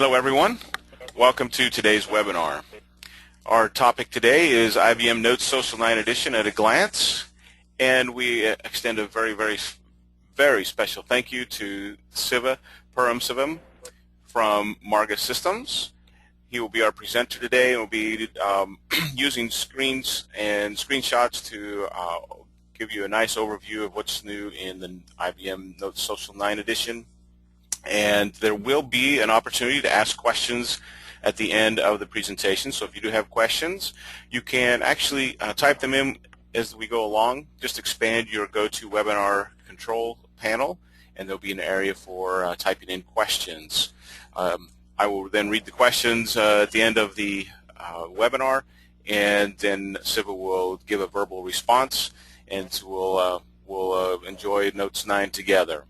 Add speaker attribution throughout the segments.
Speaker 1: Hello everyone. Welcome to today's webinar. Our topic today is IBM Notes Social 9 Edition at a glance, and we extend a very special thank you to Siva Paramsivam from Maarga Systems. He will be our presenter today and will be using screens and screenshots to give you a nice overview of what's new in the IBM Notes Social 9 Edition. And there will be an opportunity to ask questions at the end of the presentation. So if you do have questions, you can actually type them in as we go along. Just expand your GoToWebinar control panel, and there'll be an area for typing in questions. I will then read the questions at the end of the webinar, and then Siva will give a verbal response, and we'll enjoy Notes 9 together.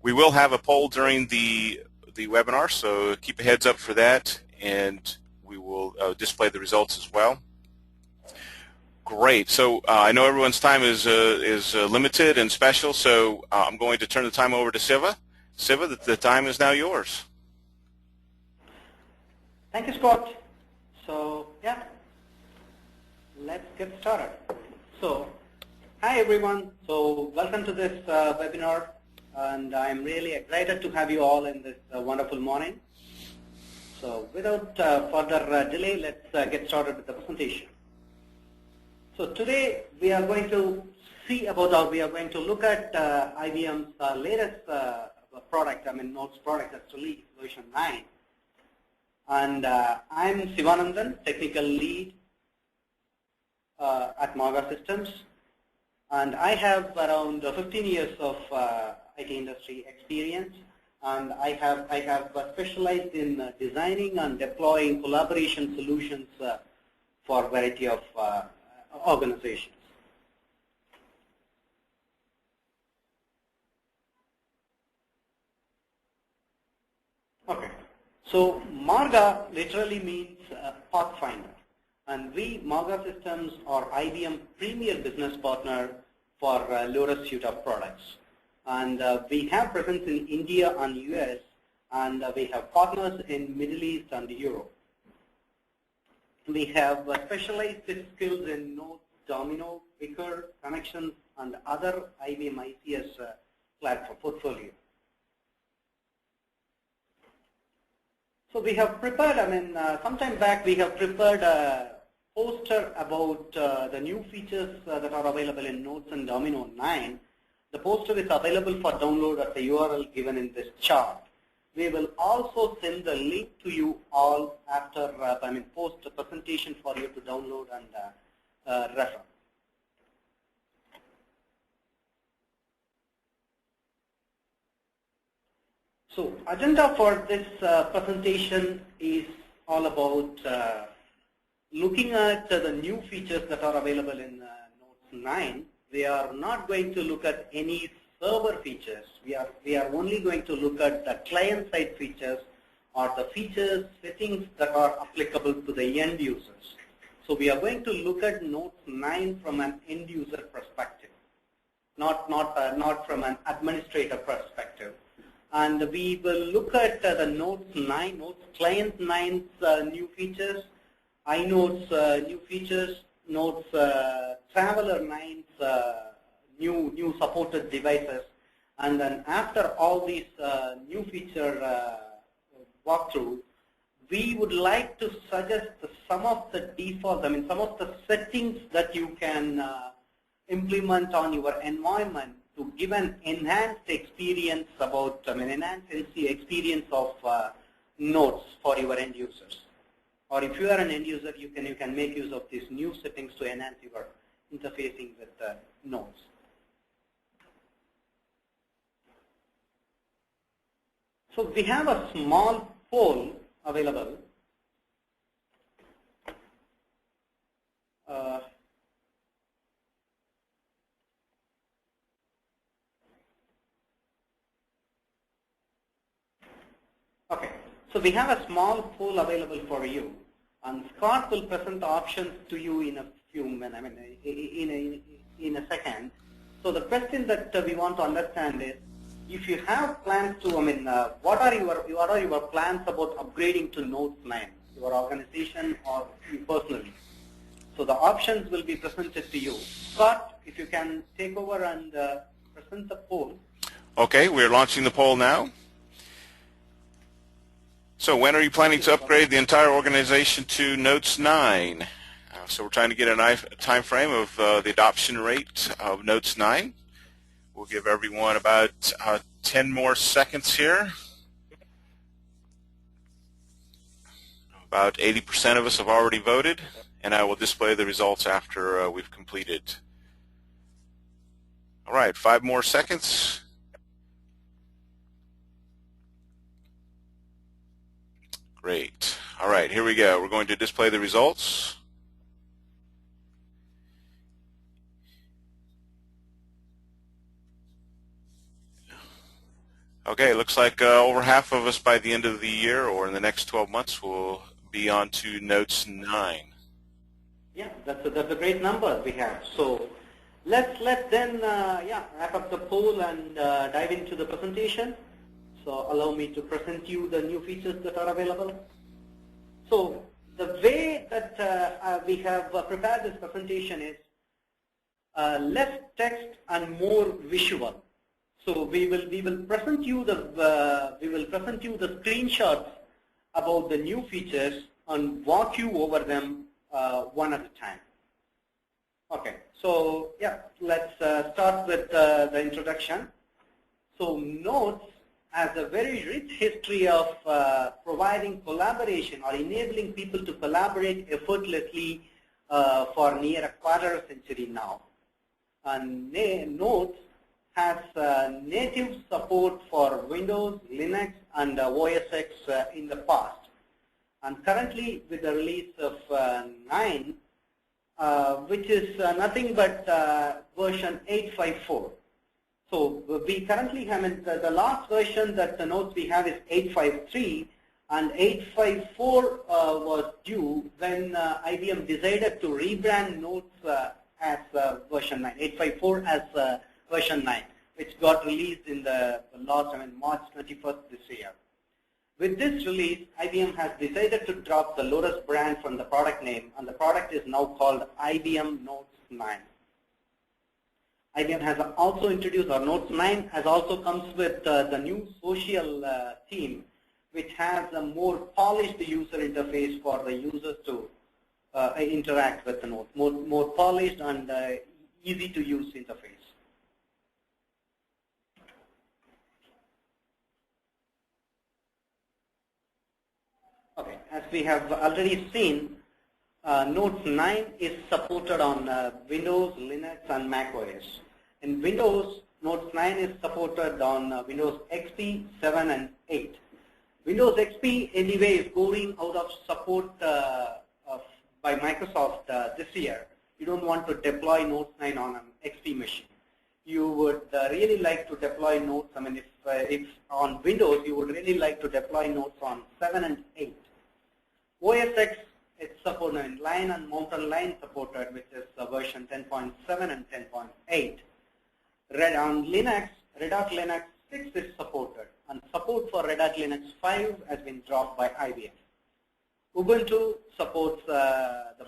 Speaker 1: We will have a poll during the webinar, so keep a heads up for that, and we will display the results as well. Great. So I know everyone's time is limited and special, so I'm going to turn the time over to Siva. Siva, the time is now yours.
Speaker 2: Thank you, Scott. So yeah, let's get started. So hi everyone. So welcome to this webinar. And I'm really excited to have you all in this wonderful morning. So without further delay, let's get started with the presentation. So today we are going to see about, we are going to look at IBM's latest product, Notes product that's released, version 9. And I'm Sivanandan, technical lead at Maarga Systems. And I have around 15 years of IT industry experience, and I have specialized in designing and deploying collaboration solutions for a variety of organizations. Okay, so Maarga literally means pathfinder, and we, Maarga Systems, are IBM premier business partner for Lotus suite of products. And we have presence in India and US, and we have partners in Middle East and Europe. We have specialized skills in Notes, Domino, Wicker, Connections, and other IBM ICS platform portfolio. So we have prepared, sometime back we have prepared a poster about the new features that are available in Notes and Domino 9. The poster is available for download at the URL given in this chart. We will also send the link to you all after, post the presentation for you to download and refer. So, agenda for this presentation is all about looking at the new features that are available in Notes 9. We are not going to look at any server features. We are only going to look at the client-side features or the features, settings that are applicable to the end users. So we are going to look at Notes 9 from an end user perspective, not from an administrator perspective. And we will look at the Notes 9, Notes Client 9's new features, Inotes new features, Notes Traveler 9's new supported devices, and then after all these new feature walkthrough, we would like to suggest some of the defaults, some of the settings that you can implement on your environment to give an enhanced experience about, enhanced experience of Notes for your end users. Or if you are an end user, you can make use of these new settings to enhance your interfacing with Notes. So we have a small poll available. Okay, so we have a small poll available for you, and Scott will present the options to you in a few minutes, in a second. So the question that we want to understand is, if you have plans to, what are your plans about upgrading to Notes 9, your organization or you personally? So the options will be presented to you. Scott, if you can take over and present the poll.
Speaker 1: Okay, we're launching the poll now. So when are you planning to upgrade the entire organization to Notes 9? So we're trying to get a time frame of the adoption rate of Notes 9. We'll give everyone about 10 more seconds here. About 80% of us have already voted, and I will display the results after we've completed. All right, 5 more seconds. Great. All right, here we go. We're going to display the results. Okay, looks like over half of us by the end of the year or in the next 12 months will be on to Notes 9.
Speaker 2: Yeah, that's a great number we have. So let's then wrap up the poll and dive into the presentation. So allow me to present you the new features that are available. So the way that we have prepared this presentation is less text and more visual. So we will present you the screenshots about the new features and walk you over them one at a time. Okay, so yeah, let's start with the introduction. So Notes has a very rich history of providing collaboration or enabling people to collaborate effortlessly for near a quarter century now. And Notes has native support for Windows, Linux, and OS X in the past. And currently, with the release of 9, which is nothing but version 8.5.4. So we currently have the last version that the Notes we have is 8.5.3, and 8.5.4 was due when IBM decided to rebrand Notes as version 9, 8.5.4 as version 9, which got released in the last, March 21st this year. With this release, IBM has decided to drop the Lotus brand from the product name, and the product is now called IBM Notes 9. IBM has also introduced, or Notes 9 has also comes with the new social theme, which has a more polished user interface for the users to interact with the Notes, more polished and easy to use interface. Okay, as we have already seen, Notes 9 is supported on Windows, Linux, and Mac OS. In Windows, Notes 9 is supported on Windows XP 7 and 8. Windows XP anyway is going out of support by Microsoft this year. You don't want to deploy Notes 9 on an XP machine. You would really like to deploy Notes, if on Windows, you would really like to deploy Notes on 7 and 8. OS X, it's supported, line and mountain line supported, which is version 10.7 and 10.8. On Linux, Red Hat Linux 6 is supported, and support for Red Hat Linux 5 has been dropped by IBM. Ubuntu supports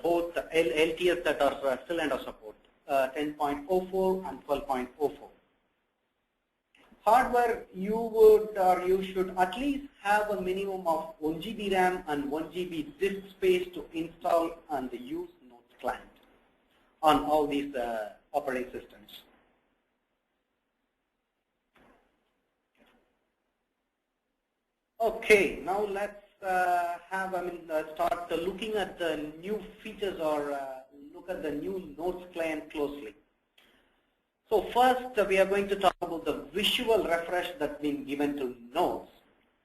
Speaker 2: both LTS that are still under support, 10.04 and 12.04. Hardware, you should at least have a minimum of 1 GB RAM and 1 GB disk space to install and use Notes client on all these operating systems. Okay, now let's start looking at the new features or look at the new Notes client closely. So first, we are going to talk about the visual refresh that's been given to Notes.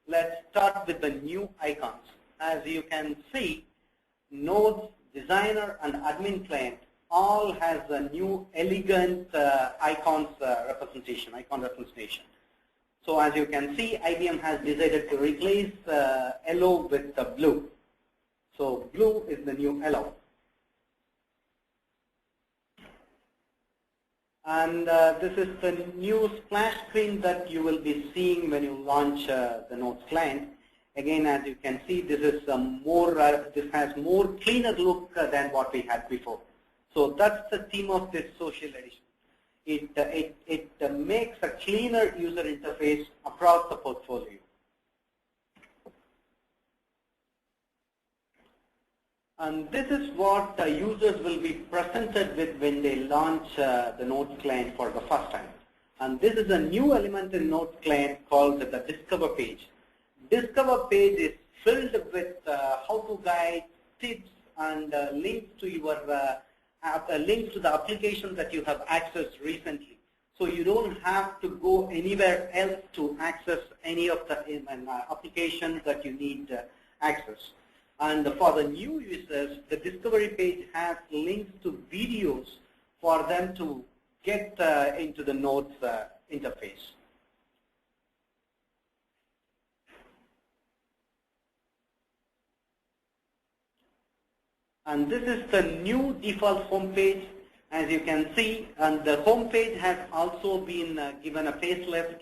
Speaker 2: Let's start with the new icons. As you can see, Notes, Designer, and Admin Client all has a new elegant icon representation. So as you can see, IBM has decided to replace yellow with the blue. So blue is the new yellow. And this is the new splash screen that you will be seeing when you launch the Notes client. Again, as you can see, this is this has more cleaner look than what we had before. So that's the theme of this social edition. It makes a cleaner user interface across the portfolio. And this is what users will be presented with when they launch the Notes client for the first time. And this is a new element in Notes client called the Discover page. Discover page is filled with how-to guides, tips, and links to your links to the applications that you have accessed recently. So you don't have to go anywhere else to access any of the applications that you need access. And for the new users, the Discovery page has links to videos for them to get into the Notes interface. And this is the new default home page, as you can see. And the home page has also been given a facelift,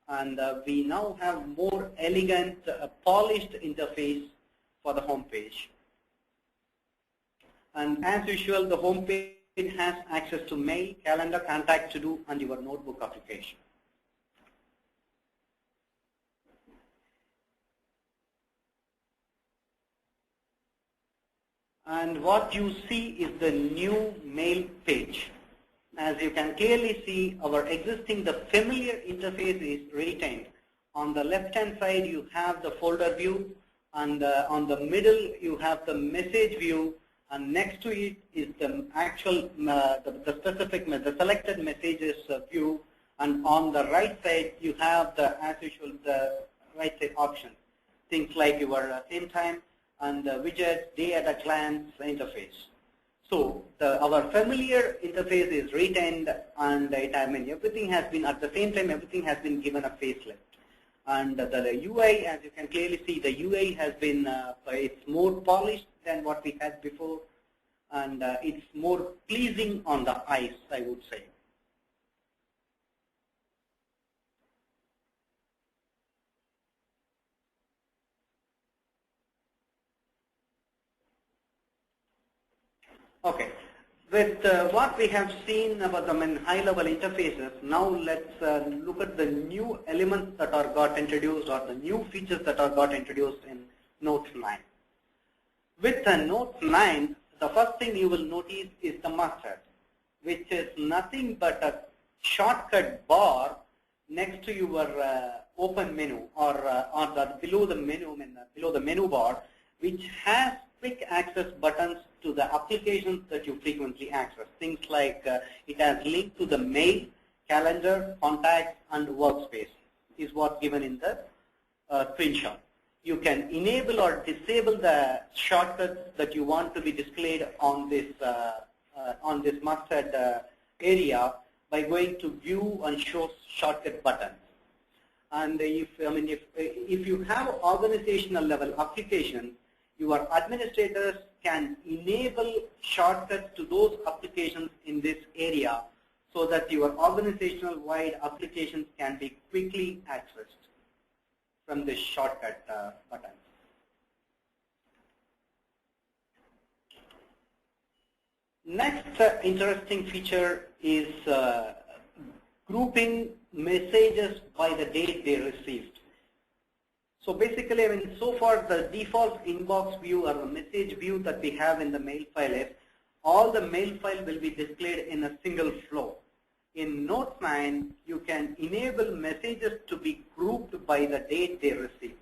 Speaker 2: and we now have more elegant, polished interface for the home page. And as usual, the home page has access to mail, calendar, contact, to-do, and your notebook application. And what you see is the new mail page. As you can clearly see, our existing, the familiar interface is retained. On the left-hand side, you have the folder view, and on the middle, you have the message view, and next to it is the actual, the selected messages view, and on the right side, you have the, as usual, the right side options, things like your same time, and the widgets, day at a glance interface. So our familiar interface is retained, and everything has been, at the same time, everything has been given a facelift. And the UI, as you can clearly see, the UI has been, it's more polished than what we had before, and it's more pleasing on the eyes, I would say. Okay, with what we have seen about the high-level interfaces, now let's look at the new elements that are got introduced, or the new features that are got introduced in Notes 9. With Notes 9, the first thing you will notice is the masthead, which is nothing but a shortcut bar next to your open menu, or below the menu bar, which has quick access buttons to the applications that you frequently access. Things like it has linked to the mail, calendar, contacts, and workspace is what's given in the screenshot. You can enable or disable the shortcuts that you want to be displayed on this masthead area by going to View and Show Shortcut buttons. And if you have organizational level applications, your administrators can enable shortcuts to those applications in this area so that your organizational-wide applications can be quickly accessed from this shortcut button. Next interesting feature is grouping messages by the date they received. So basically, so far the default inbox view or the message view that we have in the mail file is all the mail file will be displayed in a single flow. In Notes 9, you can enable messages to be grouped by the date they received.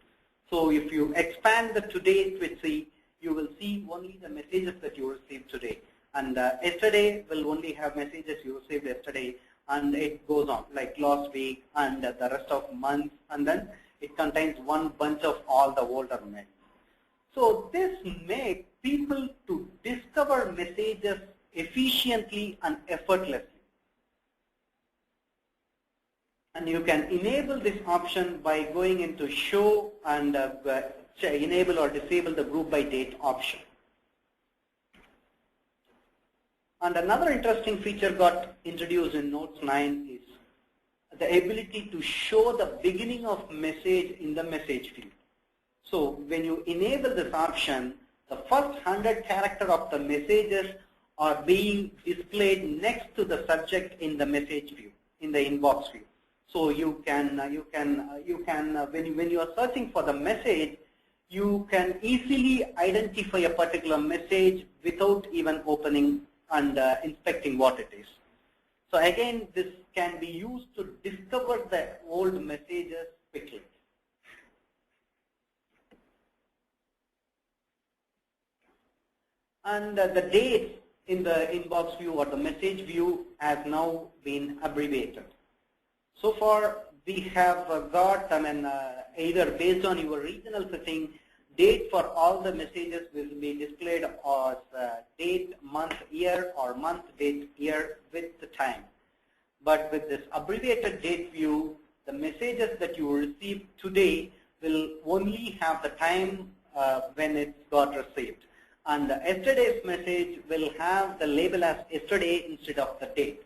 Speaker 2: So if you expand the today switch, you will see only the messages that you received today. And yesterday will only have messages you received yesterday, and it goes on like last week and the rest of months, and then it contains one bunch of all the older mail. So this makes people to discover messages efficiently and effortlessly. And you can enable this option by going into Show and enable or disable the Group by Date option. And another interesting feature got introduced in Notes 9 is the ability to show the beginning of message in the message view. So when you enable this option, the first 100 characters of the messages are being displayed next to the subject in the message view, in the inbox view. So when you are searching for the message, you can easily identify a particular message without even opening and inspecting what it is. So again, this can be used to discover the old messages quickly. And the dates in the inbox view or the message view has now been abbreviated. So far, we have got, either based on your regional setting, date for all the messages will be displayed as date, month, year, or month, date, year with the time. But with this abbreviated date view, the messages that you receive today will only have the time when it got received. And yesterday's message will have the label as yesterday instead of the date.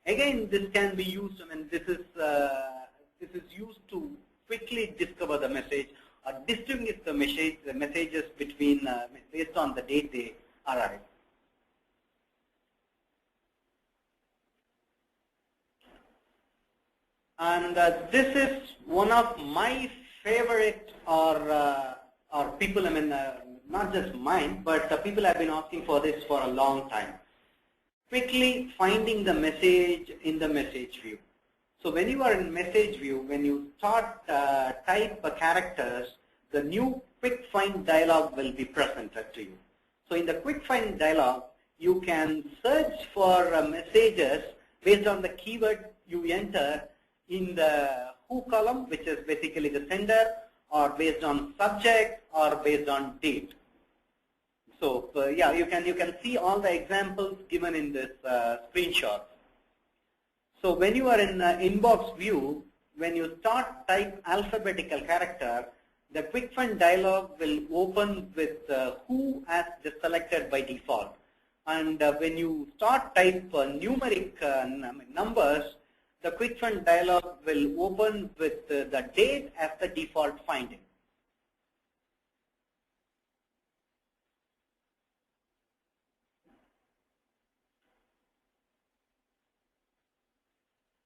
Speaker 2: Again, this can be used, this is used to quickly discover the message or distinguish the messages between, based on the date they arrive. And this is one of my favorite or people, not just mine, but people have been asking for this for a long time. Quickly finding the message in the message view. So when you are in message view, when you start type characters, the new quick find dialog will be presented to you. So in the quick find dialog, you can search for messages based on the keyword you enter in the who column, which is basically the sender, or based on subject, or based on date. So yeah, you can see all the examples given in this screenshot. So when you are in inbox view, when you start type alphabetical character, the quick find dialog will open with who as selected by default. And when you start type numeric numbers, the quick find dialog will open with the date as the default finding.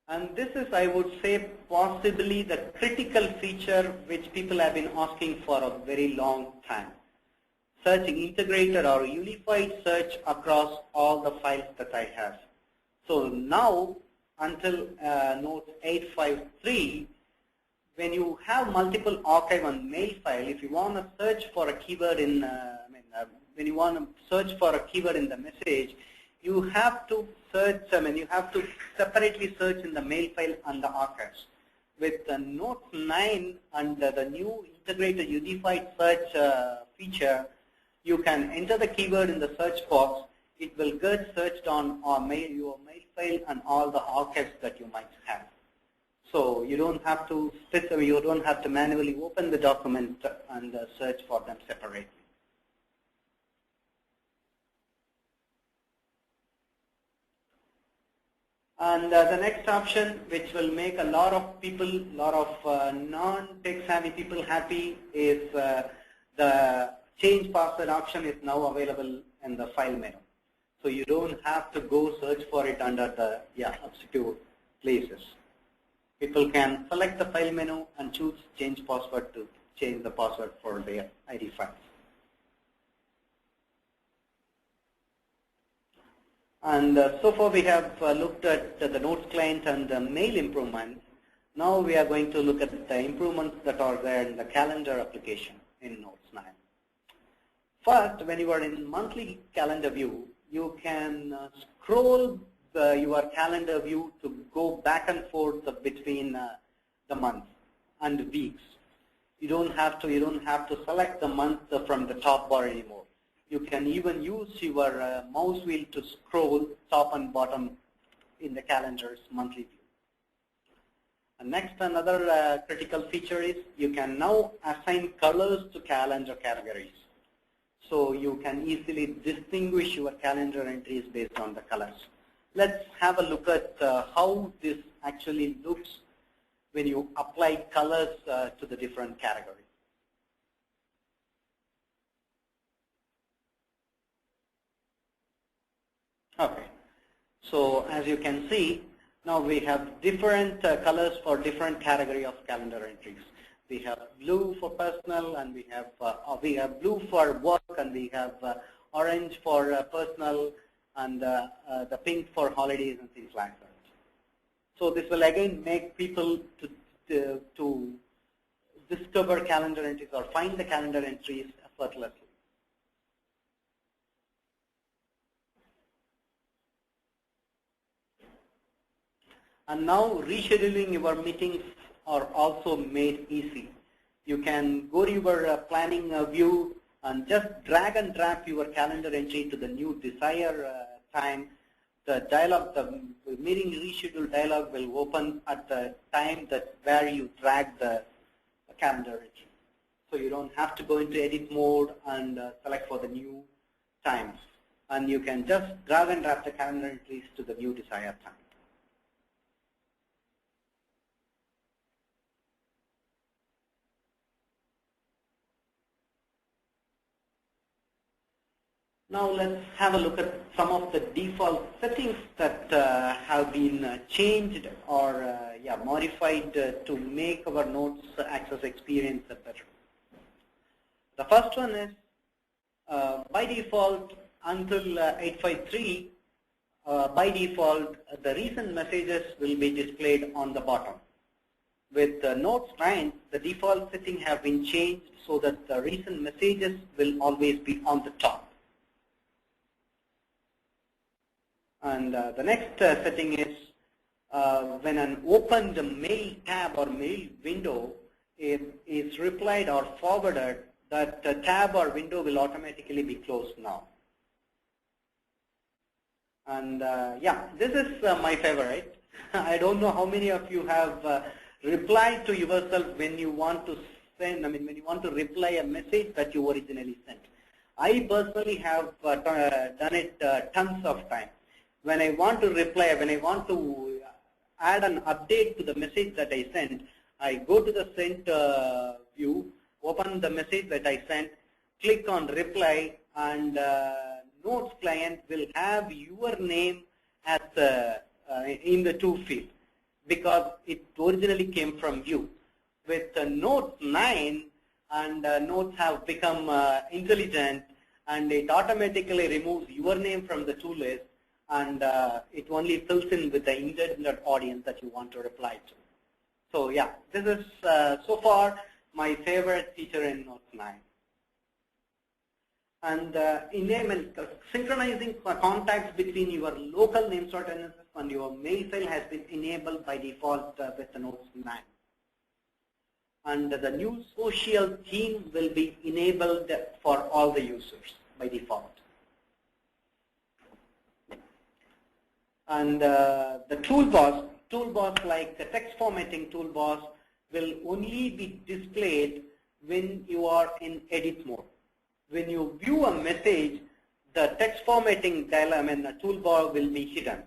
Speaker 2: And this is, I would say, possibly the critical feature which people have been asking for a very long time. Searching integrated or unified search across all the files that I have. So now, until Note 853, when you have multiple archive and mail file, if you want to search for a keyword in, when you want to search for a keyword in the message, you have to search, you have to separately search in the mail file and the archives. With the Note 9 and the new integrated unified search feature, you can enter the keyword in the search box. It will get searched on your mail file and all the archives that you might have. So you don't have to manually open the document and search for them separately. And the next option, which will make a lot of people, non-tech savvy people happy, is the change password option is now available in the file menu. So you don't have to go search for it under the obscure places. People can select the file menu and choose change password to change the password for their ID files. And so far we have looked at the Notes client and the mail improvements. Now we are going to look at the improvements that are there in the calendar application in Notes 9. First, when you are in monthly calendar view, you can scroll your calendar view to go back and forth between the months and weeks. You don't have to select the month from the top bar anymore. You can even use your mouse wheel to scroll top and bottom in the calendar's monthly view. And next, another critical feature is you can now assign colors to calendar categories. so you can easily distinguish your calendar entries based on the colors. Let's have a look at how this actually looks when you apply colors to the different categories. Okay, so as you can see, now we have different colors for different category of calendar entries. We have blue for personal, and we have blue for work, and we have orange for personal, and the pink for holidays and things like that. So this will again make people to discover calendar entries or find the calendar entries effortlessly. And now rescheduling your meetings are also made easy. You can go to your planning view and just drag and drop your calendar entry to the new desired time. The dialog, the meeting reschedule dialog will open at the time where you drag the calendar entry. So you don't have to go into edit mode and select for the new times. And you can just drag and drop the calendar entries to the new desired time. Now let's have a look at some of the default settings that have been changed or modified to make our notes access experience better. The first one is by default until 853, by default the recent messages will be displayed on the bottom. With Notes 9, the default setting have been changed so that the recent messages will always be on the top. And the next setting is when an opened mail tab or mail window is replied or forwarded, that tab or window will automatically be closed now. And this is my favorite. I don't know how many of you have replied to yourself when you want to send, when you want to reply a message that you originally sent. I personally have done it tons of times. When I want to reply, when I want to add an update to the message that I sent, I go to the sent view, open the message that I sent, click on reply, and Notes client will have your name as in the to field because it originally came from you. With Notes 9 and Notes have become intelligent, and it automatically removes your name from the to list, and it only fills in with the intended audience that you want to reply to. So yeah, this is so far my favorite feature in Notes 9. And synchronizing contacts between your local names.ns and your mail file has been enabled by default with the Notes 9. And the new social theme will be enabled for all the users by default. And the toolbars like the text formatting toolbars will only be displayed when you are in edit mode. When you view a message, the text formatting toolbar will be hidden.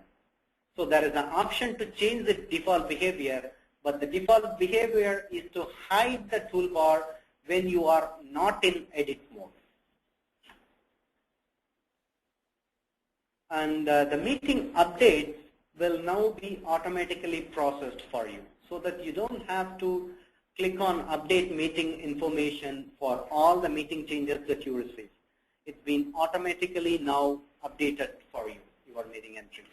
Speaker 2: So there is an option to change the default behavior, but the default behavior is to hide the toolbar when you are not in edit mode. And the meeting updates will now be automatically processed for you, so that you don't have to click on update meeting information for all the meeting changes that you receive. It's been automatically now updated for you, your meeting entries.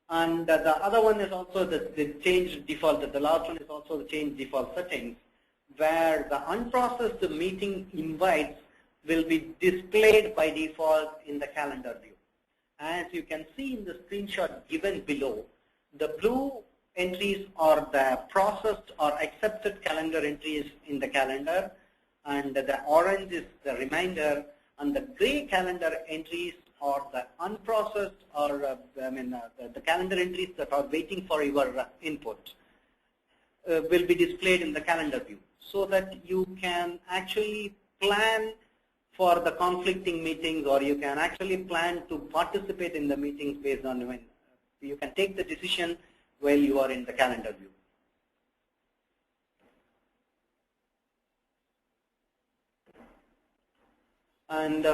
Speaker 2: And the other one is also the change default, the last one is also the change default settings, where the unprocessed meeting invites will be displayed by default in the calendar view. As you can see in the screenshot given below, the blue entries are the processed or accepted calendar entries in the calendar, and the orange is the reminder, and the gray calendar entries are the unprocessed or the calendar entries that are waiting for your input will be displayed in the calendar view, so that you can actually plan for the conflicting meetings, or you can actually plan to participate in the meetings based on when you can take the decision while you are in the calendar view. And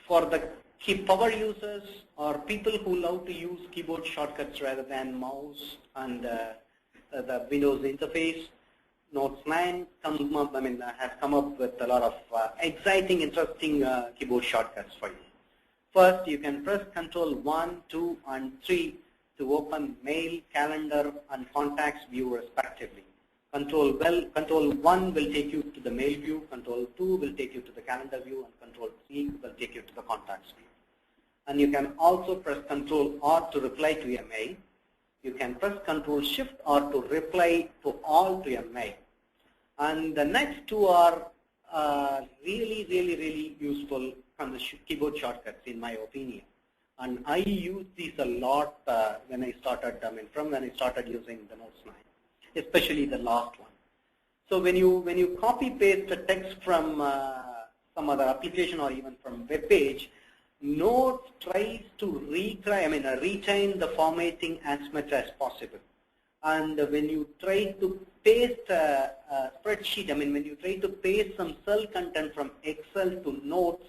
Speaker 2: for the key power users or people who love to use keyboard shortcuts rather than mouse and the Windows interface, Notes 9 has come up with a lot of exciting, interesting keyboard shortcuts for you. First, you can press Control 1, 2, and 3 to open Mail, Calendar, and Contacts view respectively. Control 1 will take you to the Mail view, Control 2 will take you to the Calendar view, and Control 3 will take you to the Contacts view. And you can also press Control R to reply to a mail. You can press Control Shift R to reply to all to a mail. And the next two are really useful from the keyboard shortcuts, in my opinion. And I use these a lot when I started, from when I started using the Notes 9, especially the last one. So when you copy paste the text from some other application or even from web page, Notes tries to retain the formatting as much as possible. And when you try to paste a spreadsheet, when you try to paste some cell content from Excel to Notes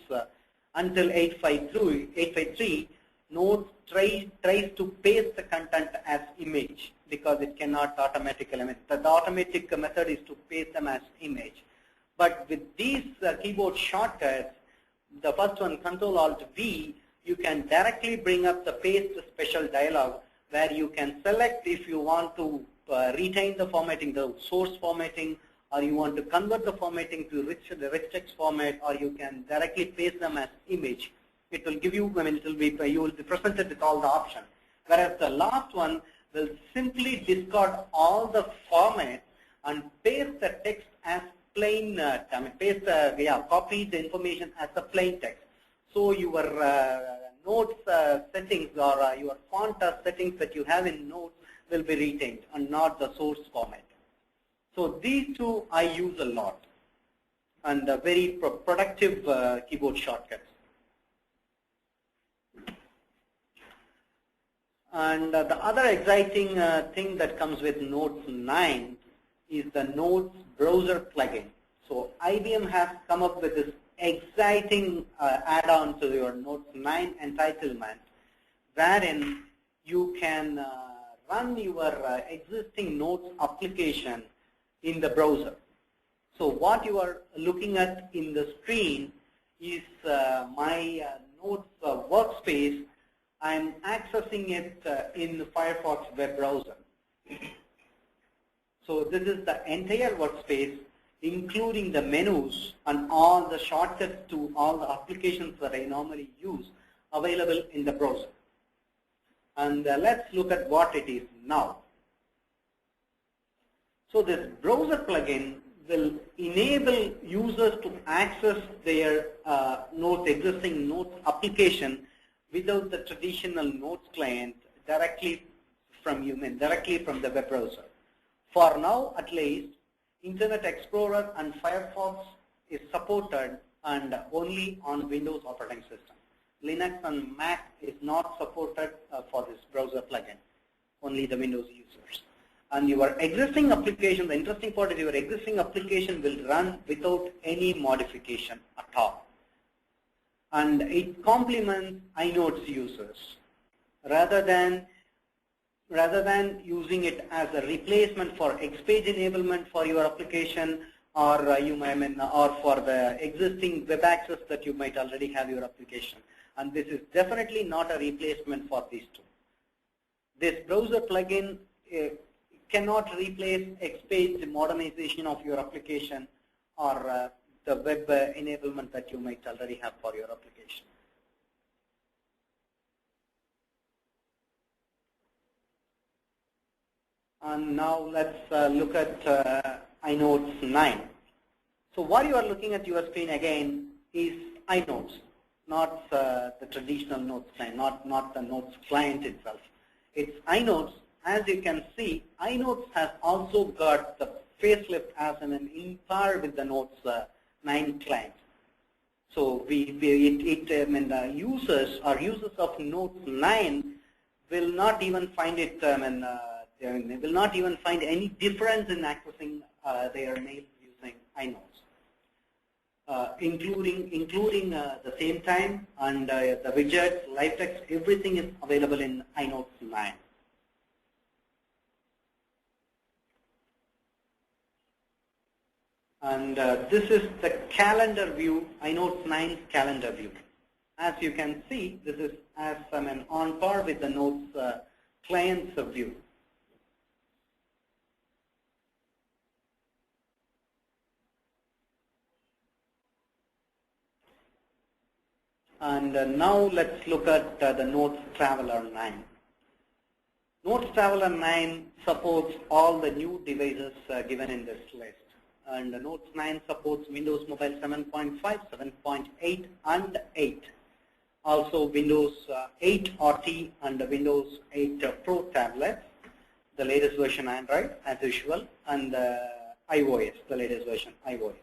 Speaker 2: until 853, Notes tries to paste the content as image because it cannot automatically. The automatic method is to paste them as image. But with these keyboard shortcuts, the first one, Control-Alt-V, you can directly bring up the paste special dialog where you can select if you want to retain the formatting, the source formatting, or you want to convert the formatting to the rich text format, or you can directly paste them as image. It will give you, you will be presented with all the options. Whereas the last one will simply discard all the formats and paste the text as plain, copy the information as a plain text. So your Notes settings or your font settings that you have in Notes will be retained and not the source format. So these two I use a lot and very productive keyboard shortcuts. And the other exciting thing that comes with Notes 9 is the Notes browser plugin. So IBM has come up with this exciting add-on to your Notes 9 entitlement, wherein you can run your existing Notes application in the browser. So what you are looking at in the screen is my Notes workspace. I'm accessing it in the Firefox web browser. So this is the entire workspace, including the menus and all the shortcuts to all the applications that I normally use available in the browser. And let's look at what it is now. So this browser plugin will enable users to access their existing Notes application without the traditional Notes client directly from the web browser. For now, at least, Internet Explorer and Firefox is supported and only on Windows operating system. Linux and Mac is not supported for this browser plugin, only the Windows users. And your existing application, the interesting part is your existing application will run without any modification at all. And it complements Inotes users. Rather than using it as a replacement for Xpage enablement for your application, or or for the existing web access that you might already have your application. And this is definitely not a replacement for these two. This browser plugin cannot replace Xpage modernization of your application or the web enablement that you might already have for your application. And now let's look at Inotes 9. So what you are looking at your screen again is Inotes, not the traditional Notes client, not the Notes client itself. It's Inotes. As you can see, Inotes has also got the facelift as in par with the Notes 9 client. So I mean, the users of Notes 9 will not even find it. They will not even find any difference in accessing their mail using Inotes, including the same time and the widgets, live text, everything is available in Inotes 9. And this is the calendar view, Inotes 9's calendar view. As you can see, this is on par with the Notes client's view. And now let's look at the Notes Traveler 9. Notes Traveler 9 supports all the new devices given in this list. And Notes 9 supports Windows Mobile 7.5, 7.8, and 8. Also Windows 8 RT and Windows 8 Pro tablets, the latest version Android as usual, and iOS, the latest version iOS.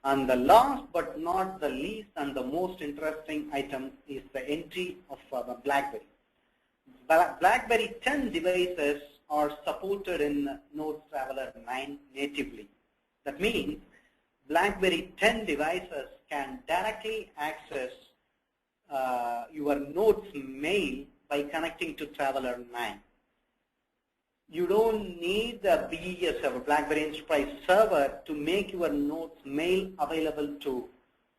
Speaker 2: And the last but not the least and the most interesting item is the entry of BlackBerry. BlackBerry 10 devices are supported in Notes Traveler 9 natively. That means BlackBerry 10 devices can directly access your Notes mail by connecting to Traveler 9. You don't need the BES server, BlackBerry Enterprise server, to make your Notes mail available to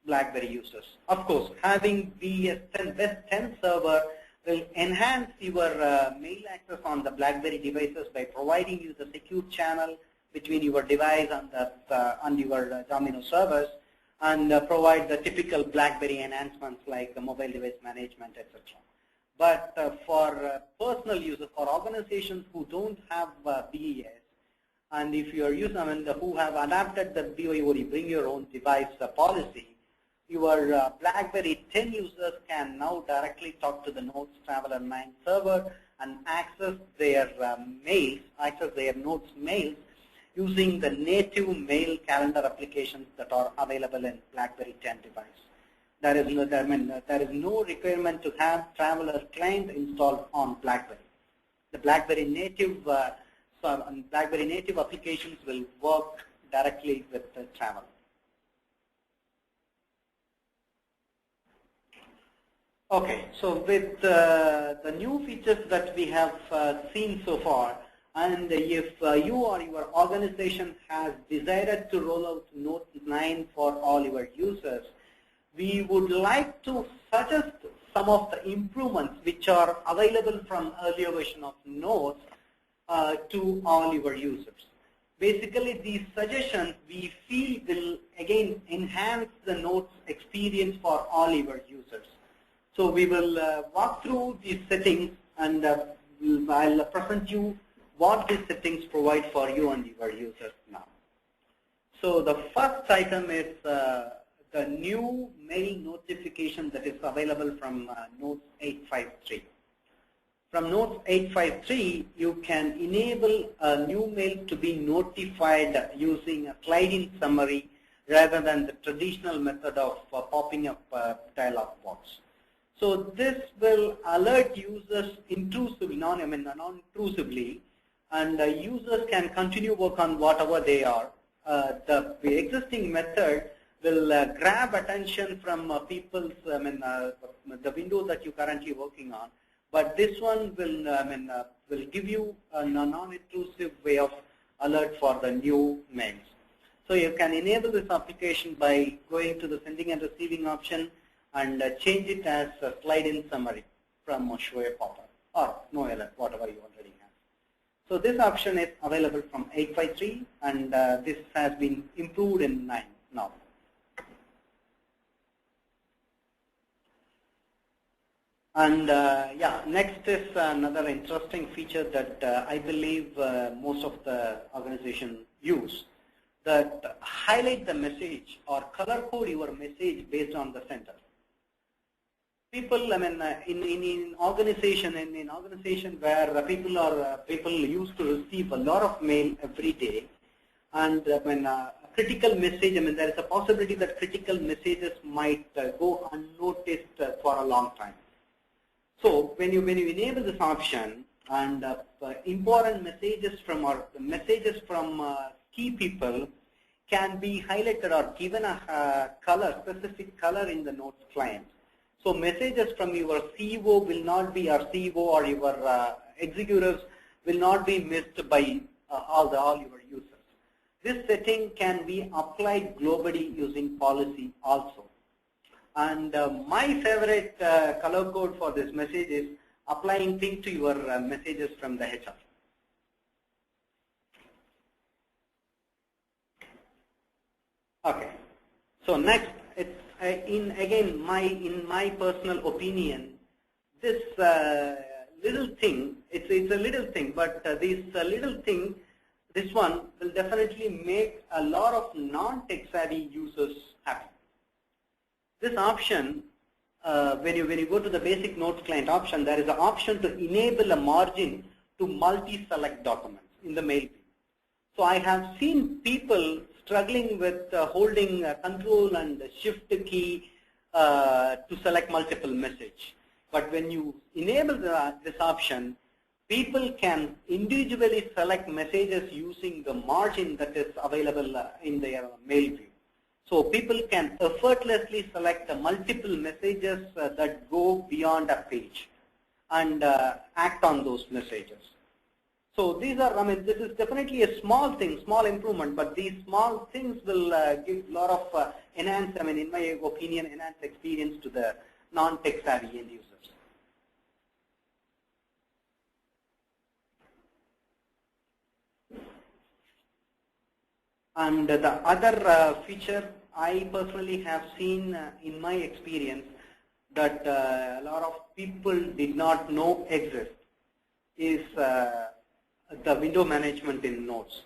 Speaker 2: BlackBerry users. Of course, having BES 10 server will enhance your mail access on the BlackBerry devices by providing you the secure channel between your device and your Domino servers, and provide the typical BlackBerry enhancements like mobile device management, etc. But for personal users, for organizations who don't have BES, and if you are using, who have adapted the BYOD, bring your own device policy, your BlackBerry 10 users can now directly talk to the Notes Traveler 9 server and access their Notes mails using the native mail calendar applications that are available in BlackBerry 10 device. There is no requirement to have Traveler client installed on BlackBerry. The BlackBerry native applications will work directly with the Traveler. Okay, so with the new features that we have seen so far, and if you or your organization has decided to roll out Note 9 for all your users, we would like to suggest some of the improvements which are available from earlier version of Notes to all your users. Basically, these suggestions we feel will again enhance the Notes experience for all your users. So we will walk through these settings, and I'll present you what these settings provide for you and your users now. So the first item is the new mail notification that is available from Notes 853. From Notes 853, you can enable a new mail to be notified using a slide-in summary rather than the traditional method of popping up a dialog box. So this will alert users intrusively, non-intrusively, and users can continue work on whatever they are. The existing method will grab attention from people's, the window that you're currently working on. But this one will give you a non-intrusive way of alert for the new mails. So you can enable this application by going to the sending and receiving option and change it as a slide-in summary from show a pop-up or no alert, whatever you already have. So this option is available from 853, and this has been improved in 9 now. And yeah, next is another interesting feature that I believe most of the organization use, that highlight the message or color code your message based on the sender. People, in organization where people used to receive a lot of mail every day, and critical message, I mean, there is a possibility that critical messages might go unnoticed for a long time. So when you enable this option, and important messages from key people can be highlighted or given a specific color in the Notes client. So messages from your CEO will not be, or CEO or your executives will not be missed by all your users. This setting can be applied globally using policy also. And my favorite color code for this message is applying pink to your messages from the HR. Okay. So next, it's in my personal opinion, this little thing, it's a little thing, but this one will definitely make a lot of non-tech savvy users happy. This option, when you go to the basic Notes client option, there is an option to enable a margin to multi-select documents in the mail view. So I have seen people struggling with holding control and shift key to select multiple message. But when you enable this option, people can individually select messages using the margin that is available in their mail view. So people can effortlessly select the multiple messages that go beyond a page and act on those messages. So these are, I mean, this is definitely a small thing, small improvement, but these small things will give a lot of enhanced, I mean, in my opinion, enhanced experience to the non-tech savvy end users. And the other feature I personally have seen in my experience that a lot of people did not know exist is the window management in Notes.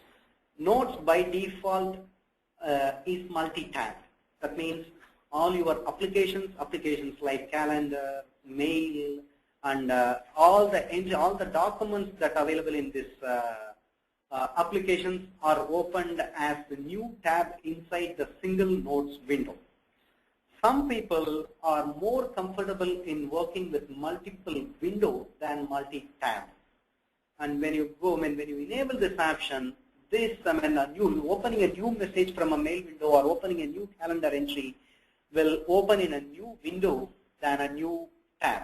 Speaker 2: Notes by default is multi-tab. That means all your applications like calendar, mail, and all the documents that are available in this applications are opened as the new tab inside the single Notes window. Some people are more comfortable in working with multiple windows than multi-tab. And when you enable this option, opening a new message from a mail window or opening a new calendar entry will open in a new window than a new tab.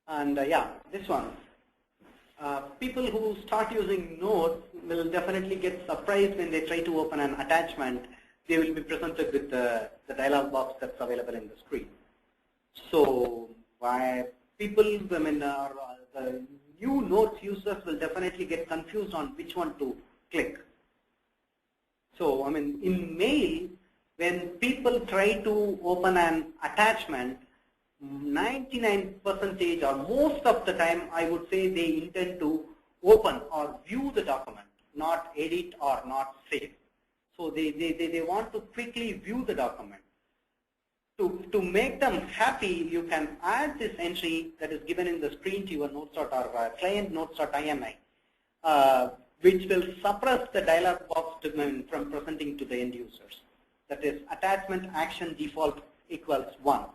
Speaker 2: And yeah, this one. People who start using Notes will definitely get surprised when they try to open an attachment. They will be presented with the dialog box that's available in the screen. So people, the new Notes users will definitely get confused on which one to click. So, in mail, when people try to open an attachment, 99% or most of the time, I would say they intend to open or view the document, not edit or not save. So they want to quickly view the document. To make them happy, you can add this entry that is given in the screen to your notes or client notes.ini, which will suppress the dialog box from presenting to the end users. That is attachment action default equals 1.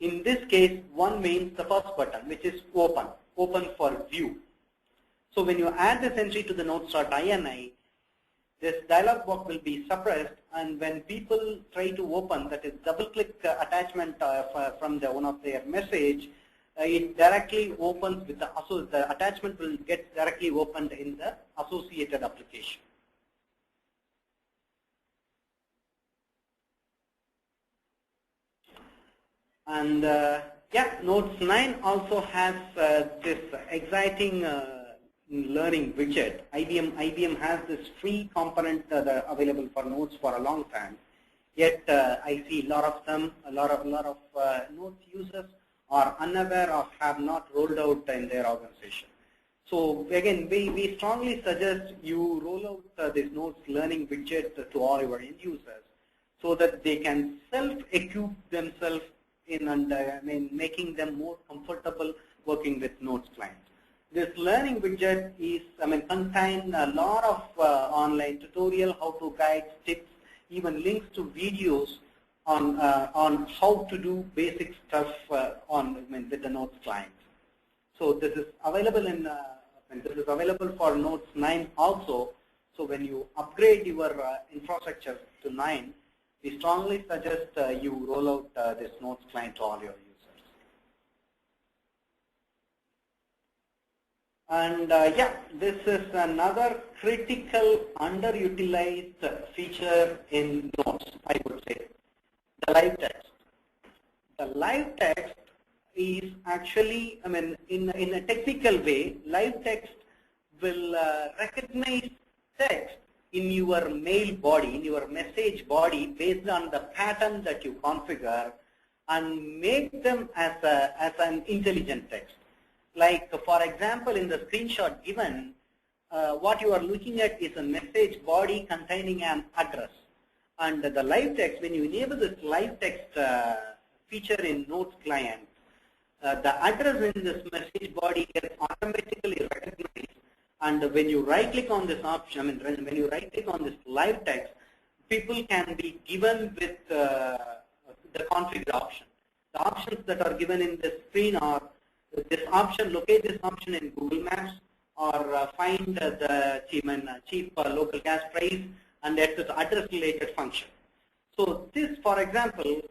Speaker 2: In this case, 1 means the first button, which is open for view. So when you add this entry to the notes.ini, this dialog box will be suppressed, and when people try to open, that is double-click attachment from one of their message, it directly opens with the attachment will get directly opened in the associated application. And yeah, Notes 9 also has this exciting learning widget. IBM has this free component available for Notes for a long time. Yet I see a lot of Notes users are unaware or have not rolled out in their organization. So again, we strongly suggest you roll out this Notes learning widget to all your end users so that they can self-equip themselves in and making them more comfortable working with Notes client. This learning widget is, contain a lot of online tutorial, how to guide tips, even links to videos on how to do basic stuff with the Notes client. So this is available for Notes 9 also. So when you upgrade your infrastructure to 9, we strongly suggest you roll out this Notes client to all your users. And yeah, this is another critical underutilized feature in Notes, I would say, the live text. The live text is actually, in a technical way, live text will recognize text in your mail body, in your message body, based on the pattern that you configure, and make them as an intelligent text. Like, for example, in the screenshot given, what you are looking at is a message body containing an address. And the live text, when you enable this live text feature in Notes client, the address in this message body gets automatically recognized. And when you right-click on this option, when you right-click on this live text, people can be given with the configure option. The options that are given in the screen are this option, locate this option in Google Maps, or find the cheap local gas price, and that's the address-related function. So this, for example,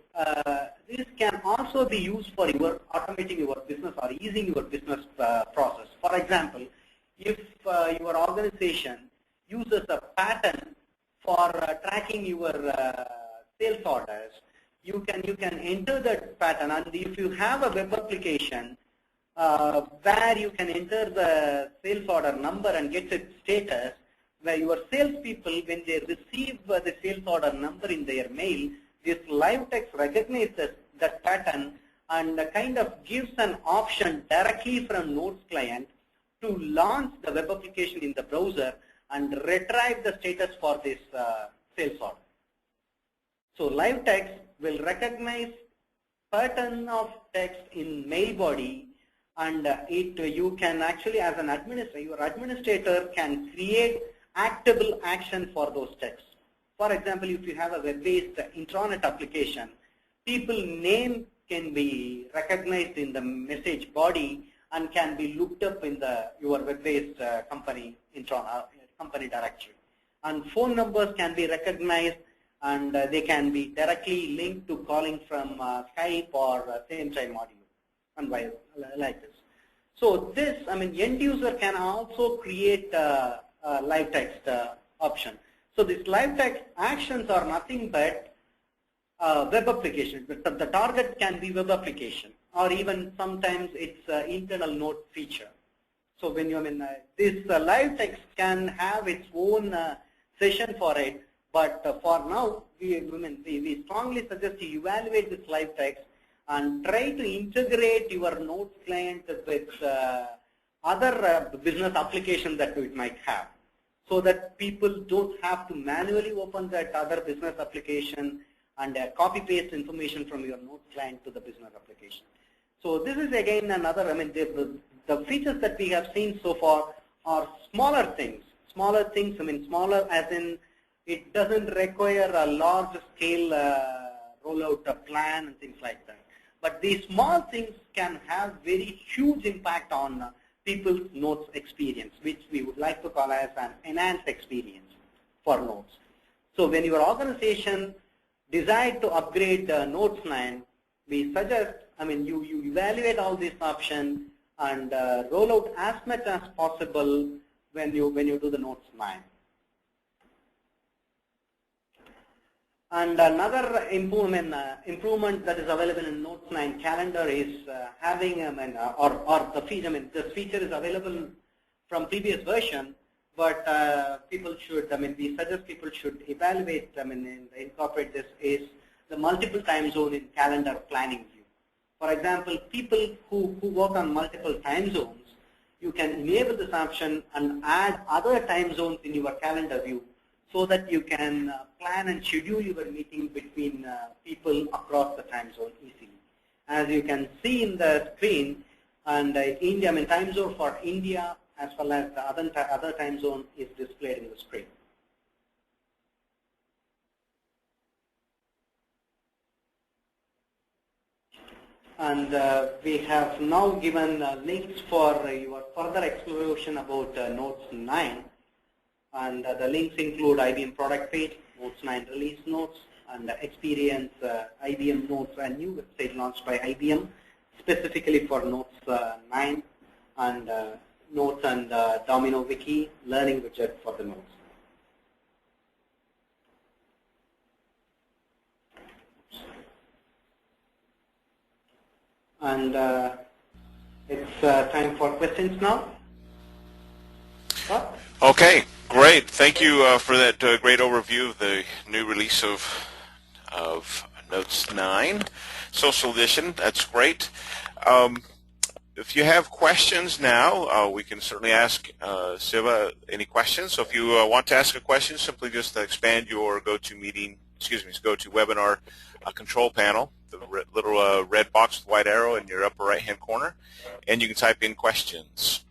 Speaker 2: this can also be used for automating your business or easing your business process. For example, if your organization uses a pattern for tracking your sales orders, you can enter that pattern, and if you have a web application where you can enter the sales order number and get its status, where your salespeople, when they receive the sales order number in their mail, this live text recognizes that pattern and kind of gives an option directly from Notes client to launch the web application in the browser and retrieve the status for this sales order. So live text will recognize pattern of text in mail body, and you can actually, as an administrator, your administrator can create actable action for those texts. For example, if you have a web-based intranet application, people's name can be recognized in the message body and can be looked up in your web-based company directory. And phone numbers can be recognized, and they can be directly linked to calling from Skype or same time module, and like this. So this, end user can also create a live text option. So these live text actions are nothing but web application. The target can be web application, or even sometimes it's internal note feature. So when you this live text can have its own session for it, but for now we strongly suggest you evaluate this live text and try to integrate your Notes client with other business applications that it might have, so that people don't have to manually open that other business application and copy paste information from your Notes client to the business application. So this is again another, the features that we have seen so far are smaller things, smaller as in it doesn't require a large scale rollout plan and things like that. But these small things can have very huge impact on people's Notes experience, which we would like to call as an enhanced experience for Notes. So when your organization decide to upgrade Notes 9, we suggest, you evaluate all these options and roll out as much as possible when you do the Notes 9. And another improvement that is available in Notes 9 calendar is having or the feature. This feature is available from previous version, but people should. We suggest people should evaluate. Incorporate this is the multiple time zone in calendar planning view. For example, people who work on multiple time zones, you can enable this option and add other time zones in your calendar view, so that you can plan and schedule your meeting between people across the time zone easily. as you can see in the screen, and India, I mean time zone for India as well as the other time zone is displayed in the screen. And we have now given links for your further exploration about Notes 9. And the links include IBM product page, Notes 9 release notes, and experience IBM Notes, a new website launched by IBM specifically for Notes 9, and Notes and Domino Wiki, learning widget for the Notes. And it's time for questions now. What?
Speaker 1: Okay, great. Thank you for that great overview of the new release of Notes 9, Social Edition. That's great. If you have questions now, we can certainly ask Siva any questions. So if you want to ask a question, simply just expand your GoToWebinar control panel, the little red box with white arrow in your upper right-hand corner, and you can type in questions.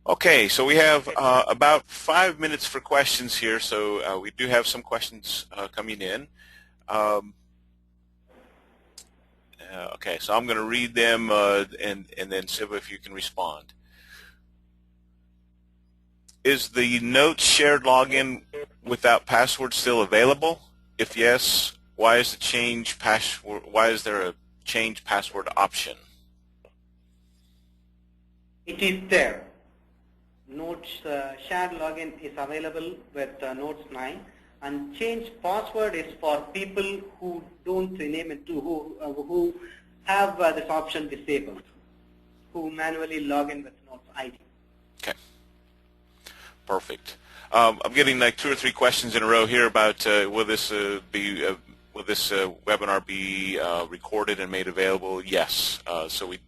Speaker 1: Okay, so we have about 5 minutes for questions here, so we do have some questions coming in. Okay, so I'm going to read them, and then Siva, if you can respond. Is the Notes shared login without password still available? If yes, why is there a change password option?
Speaker 2: It is there. Notes shared login is available with Notes 9, and change password is for people who don't rename it to who have this option disabled, who manually log in with Notes ID.
Speaker 1: Okay, perfect. I'm getting like 2 or 3 questions in a row here about will this webinar be recorded and made available? Yes. So we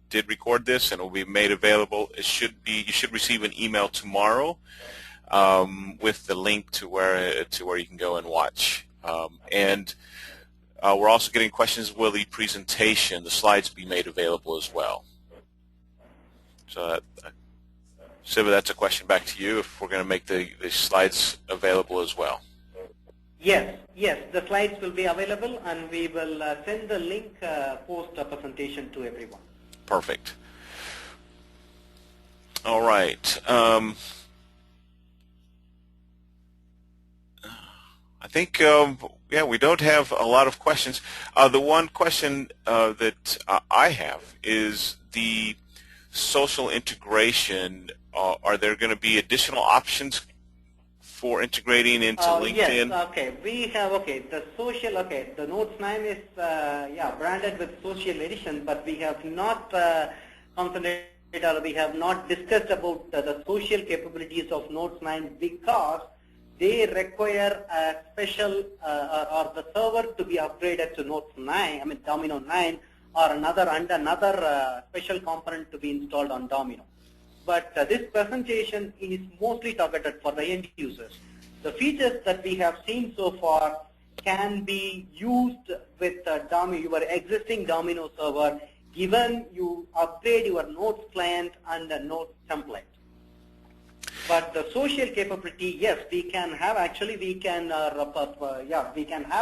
Speaker 1: did record this, and it will be made available. You should receive an email tomorrow with the link to where you can go and watch. And we're also getting questions: will the presentation, the slides, be made available as well? So, Siva, that's a question back to you. If we're going to make the slides available as well.
Speaker 2: Yes, the slides will be available, and we will send the link post presentation to everyone.
Speaker 1: Perfect. All right. I think, yeah, we don't have a lot of questions. The one question that I have is the social integration. Are there going to be additional options for integrating into LinkedIn?
Speaker 2: Yes, okay. We have, the social, the Notes 9 is, branded with social edition, but we have not concentrated, or we have not discussed about the social capabilities of Notes 9 because they require a special, or the server to be upgraded to Notes 9, Domino 9, or another special component to be installed on Domino. But this presentation is mostly targeted for the end users. The features that we have seen so far can be used with your existing Domino server, given you upgrade your Notes client and the Notes template. But the social capability, yes, we can have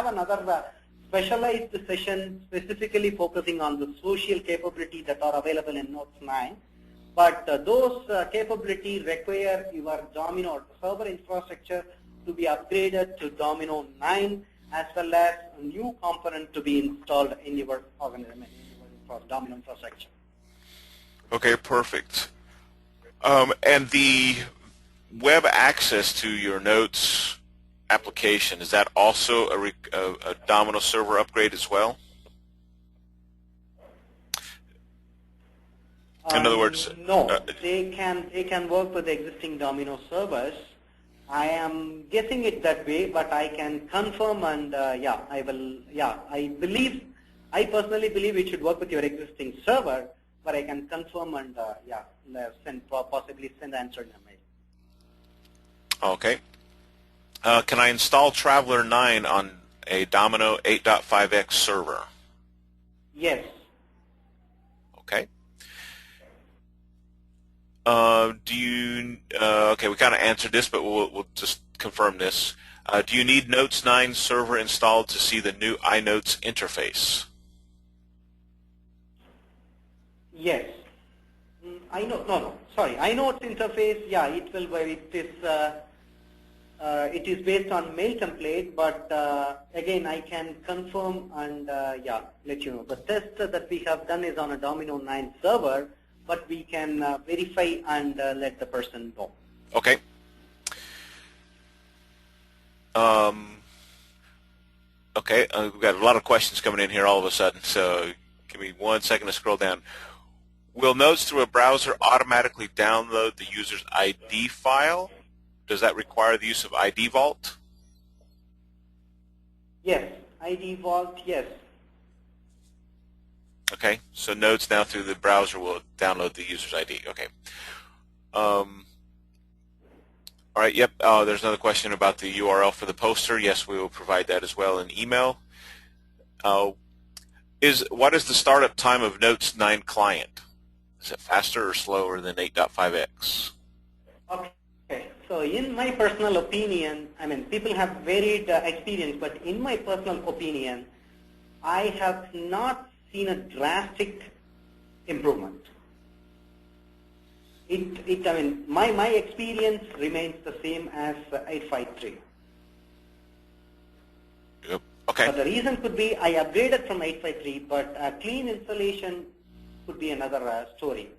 Speaker 2: another specialized session specifically focusing on the social capability that are available in Notes 9. But those capabilities require your Domino server infrastructure to be upgraded to Domino 9, as well as a new component to be installed in your Domino infrastructure.
Speaker 1: Okay, perfect. And the web access to your Notes application, is that also a Domino server upgrade as well? In other words,
Speaker 2: no, they can work with the existing Domino servers. I am guessing it that way, but I can confirm, and I personally believe it should work with your existing server, but I can confirm and possibly send the answer in a mail.
Speaker 1: Okay. Can I install Traveler 9 on a Domino 8.5x server?
Speaker 2: Yes.
Speaker 1: Okay. Okay, we kind of answered this, but we'll just confirm this. Do you need Notes 9 server installed to see the new Inotes interface?
Speaker 2: Yes. I know. No. Sorry. I know its interface. Yeah, it will. It is based on mail template, but again, I can confirm and yeah, let you know. The test that we have done is on a Domino 9 server, but we can verify and let the person know.
Speaker 1: Okay. Okay, we've got a lot of questions coming in here all of a sudden, so give me 1 second to scroll down. Will Notes through a browser automatically download the user's ID file? Does that require the use of ID Vault?
Speaker 2: Yes, ID Vault, yes.
Speaker 1: Okay, so Notes now through the browser will download the user's ID. Okay. All right, yep, there's another question about the URL for the poster. Yes, we will provide that as well in email. What is the startup time of Notes 9 client? Is it faster or slower than 8.5x?
Speaker 2: Okay, so in my personal opinion, I mean, people have varied experience, but in my personal opinion, I have not seen a drastic improvement. I mean, my experience remains the same as 853.
Speaker 1: Yep. Okay.
Speaker 2: But the reason could be I upgraded from 853, but a clean installation could be another story.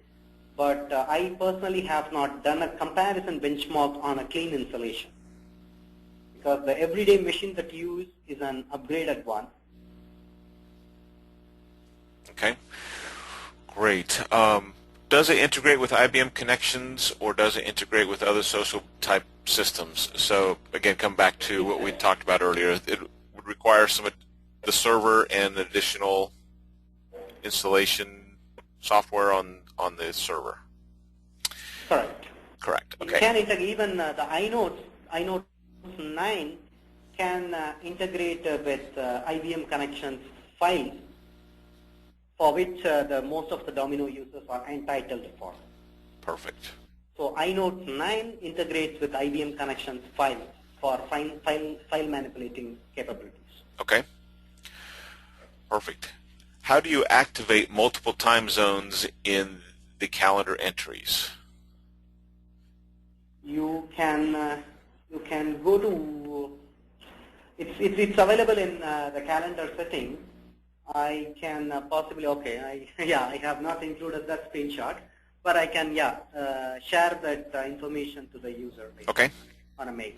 Speaker 2: But I personally have not done a comparison benchmark on a clean installation because the everyday machine that you use is an upgraded one.
Speaker 1: Okay. Great. Does it integrate with IBM connections or does it integrate with other social type systems? So again, come back to what we talked about earlier. It would require the server and additional installation software on the server.
Speaker 2: Correct.
Speaker 1: Correct. Okay.
Speaker 2: It can integrate even the Inotes 9 can integrate with IBM connections files for which most of the Domino users are entitled for.
Speaker 1: Perfect.
Speaker 2: So Inotes 9 integrates with IBM connections files for file manipulating capabilities.
Speaker 1: Okay. Perfect. How do you activate multiple time zones in the calendar entries?
Speaker 2: You can go to it's available in the calendar setting. I can possibly I have not included that screenshot, but I can share that information to the user
Speaker 1: okay
Speaker 2: on a mail.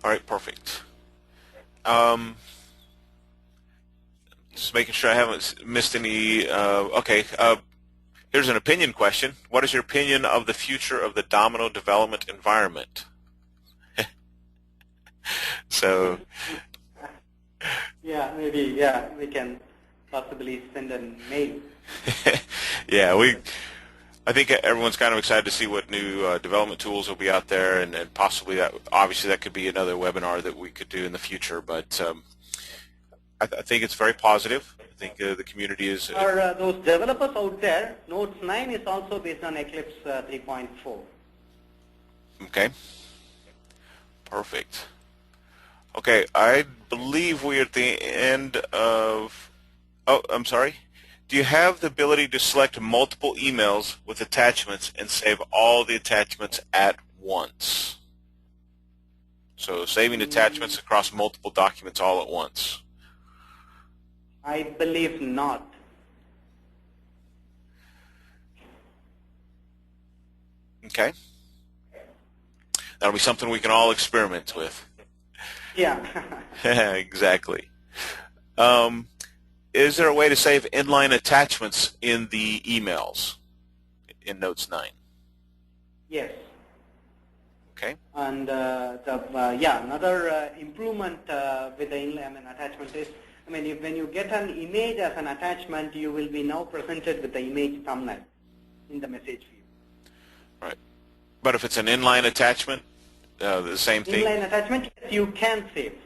Speaker 1: All right, perfect. Just making sure I haven't missed any. Here's an opinion question. What is your opinion of the future of the Domino development environment? So
Speaker 2: yeah, maybe we can possibly send a mail.
Speaker 1: yeah, I think everyone's kind of excited to see what new development tools will be out there, and possibly obviously that could be another webinar that we could do in the future. But I think it's very positive. I think the community is.
Speaker 2: For those developers out there, Notes 9 is also based on Eclipse 3.4.
Speaker 1: Okay. Perfect. Okay, I believe we're at the end of. Oh, I'm sorry. Do you have the ability to select multiple emails with attachments and save all the attachments at once? So saving attachments across multiple documents all at once.
Speaker 2: I believe not.
Speaker 1: Okay. That'll be something we can all experiment with.
Speaker 2: Yeah.
Speaker 1: Exactly. Is there a way to save inline attachments in the emails in Notes 9?
Speaker 2: Yes.
Speaker 1: Okay.
Speaker 2: And another improvement with the inline attachment is, when you get an image as an attachment, you will be now presented with the image thumbnail in the message view.
Speaker 1: Right. But if it's an inline attachment, the same thing?
Speaker 2: Inline attachment, you can save.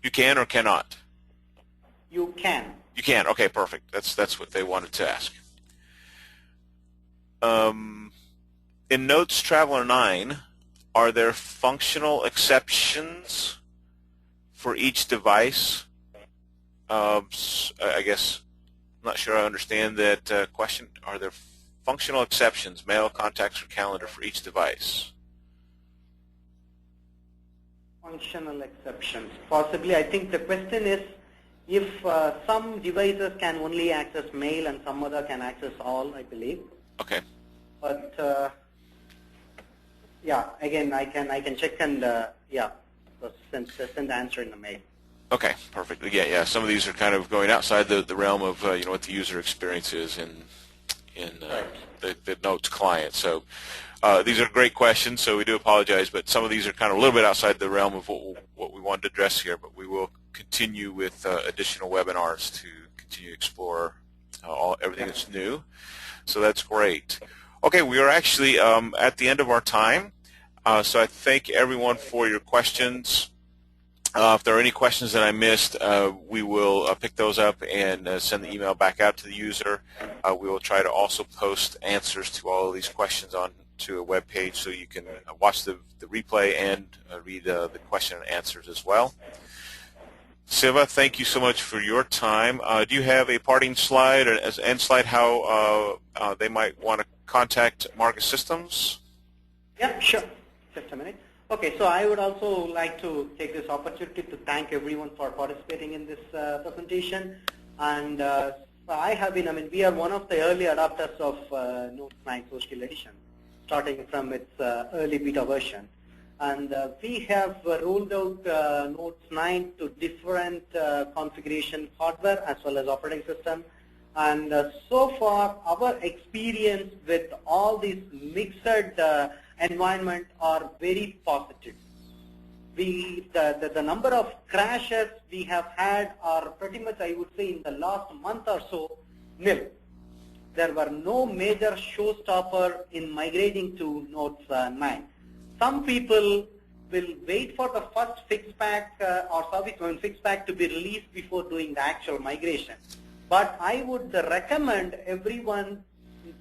Speaker 1: You can or cannot?
Speaker 2: You can.
Speaker 1: You can. Okay, perfect. That's what they wanted to ask. In Notes Traveler 9, are there functional exceptions for each device? I guess I'm not sure I understand that question. Are there functional exceptions, mail, contacts, or calendar for each device?
Speaker 2: Functional exceptions. Possibly, I think the question is if some devices can only access mail and some other can access all, I believe.
Speaker 1: Okay.
Speaker 2: But yeah, again, I can check and yeah, send the answer in the mail.
Speaker 1: Okay, perfect. Yeah. Some of these are kind of going outside the realm of what the user experience is in the Notes client. So these are great questions. So we do apologize, but some of these are kind of a little bit outside the realm of what we wanted to address here. But we will continue with additional webinars to continue to explore everything that's new. So that's great. Okay, we are actually at the end of our time. So I thank everyone for your questions. If there are any questions that I missed, we will pick those up and send the email back out to the user. We will try to also post answers to all of these questions onto a web page so you can watch the replay and read the question and answers as well. Siva, thank you so much for your time. Do you have a parting slide or as an end slide how they might want to contact Maarga Systems?
Speaker 2: Yeah, sure. Just a minute. Okay, so I would also like to take this opportunity to thank everyone for participating in this presentation. And we are one of the early adopters of Notes 9 Social Edition, starting from its early beta version. And we have rolled out Notes 9 to different configuration hardware as well as operating system. And so far, our experience with all these mixed environment are very positive. The number of crashes we have had are pretty much, I would say, in the last month or so, nil. There were no major showstopper in migrating to Notes 9. Some people will wait for the first fix pack or service fix pack to be released before doing the actual migration. But I would recommend everyone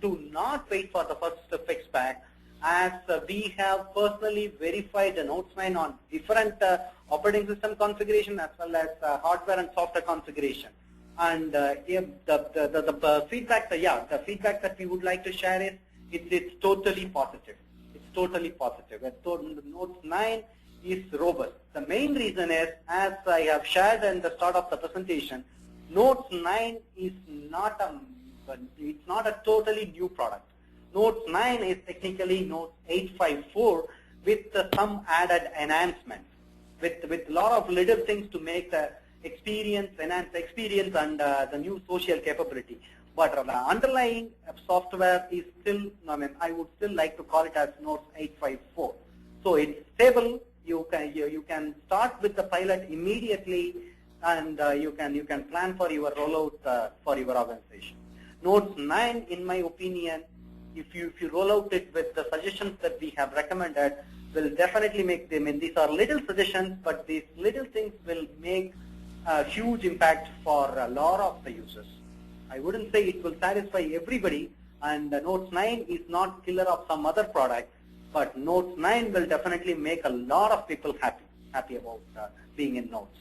Speaker 2: to not wait for the first fix pack, as we have personally verified the Notes 9 on different operating system configuration as well as hardware and software configuration. And if the feedback, the feedback that we would like to share is it's totally positive. It's totally positive. Notes 9 is robust. The main reason is, as I have shared in the start of the presentation, Notes 9 is not a totally new product. Notes 9 is technically Notes 854 with some added enhancements, with a lot of little things to make the experience, enhance the experience and the new social capability. But the underlying software is still, I would still like to call it as Notes 854. So it's stable. You can start with the pilot immediately, and you can plan for your rollout for your organization. Notes 9, in my opinion, if you roll out it with the suggestions that we have recommended, will definitely make them. And these are little suggestions, but these little things will make a huge impact for a lot of the users. I wouldn't say it will satisfy everybody, and Notes 9 is not killer of some other product, but Notes 9 will definitely make a lot of people happy about being in Notes.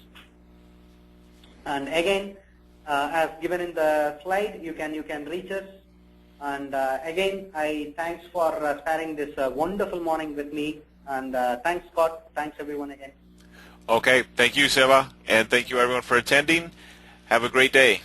Speaker 2: And again, as given in the slide, you can reach us. And again, I thanks for sparing this wonderful morning with me. And thanks, Scott. Thanks, everyone, again.
Speaker 1: Okay. Thank you, Siva. And thank you, everyone, for attending. Have a great day.